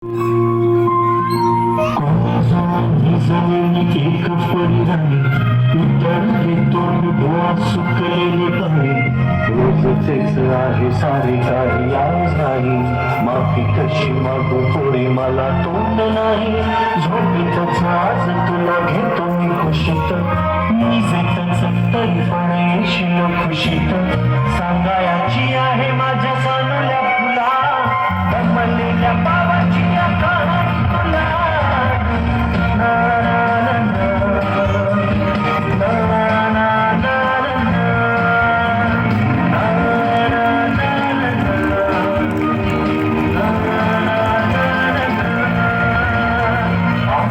एक परिणामी इतर तोंड डोळा सुकलेले पाणी रोजचेच आहे सारे काही आज नाही माफी कशी मागू पुढे मला तोंड नाही झोपेतच आज तुला घेतो मी खुशीत निजेतच तरी पण येशील खुशीत सांगायची आहे माझ्या सानुल्या फुला दमलेल्या पावाची कहाणी तुला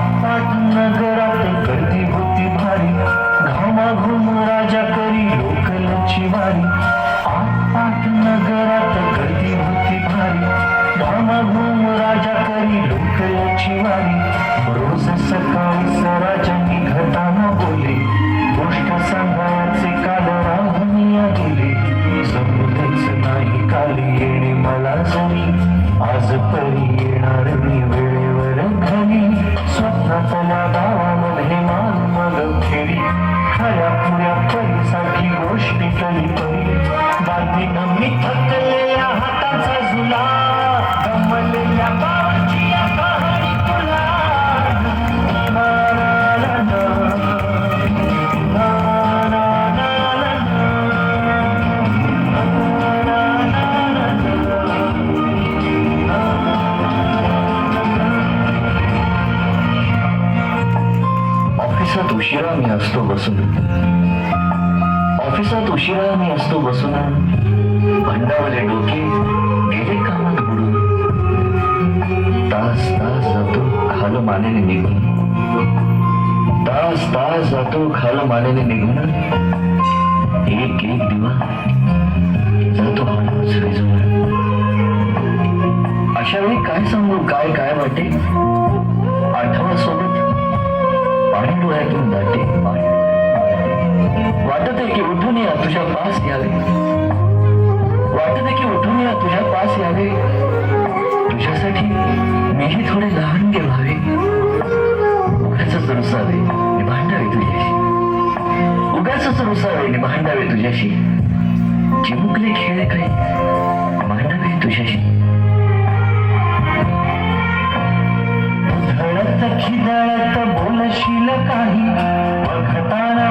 नगरात गर्दी होती भारी घामाघूम राजा करी लोकलची वारी आठ नगरात गर्दी होती भारी घामाघूम राजा करी लोकलची वारी रोज सकाळी सराजांनी घटाना बोले गोष्ट सांगायचे काल राहुनिया गेले जमलेच नाही काल येणे मला जरी आज परी येणार मी वेळेवर घरी स्वप्नातल्या गावामध्ये माल फेरी खऱ्या पुऱ्या परीसाठी गोष्टी तरी परी बांधीन मी थकलेल्या हाताचा झुला गमलेल्या बाबाची कहाणी तुला ऑफिसात उशिरा मी असतो बसून भंडावले डोके गेले कामात बुडून तास जातो खाल मानेने निघून एक दिवा जातो हळूच विझून अशा वेळी काय सांगू काय वाटे आठवा सोबत पाणी डोळ्यातून दाटे वाटत आहे की उठून या तुझ्या पास यावे तुझ्यासाठी मीही थोडे लहानगे व्हावे उगाचच रुसावे भांडावे तुझ्याशी चिमुकले खेळ काही मांडावे तुझ्याशी धडत खिदळत बोलशील काही बघताना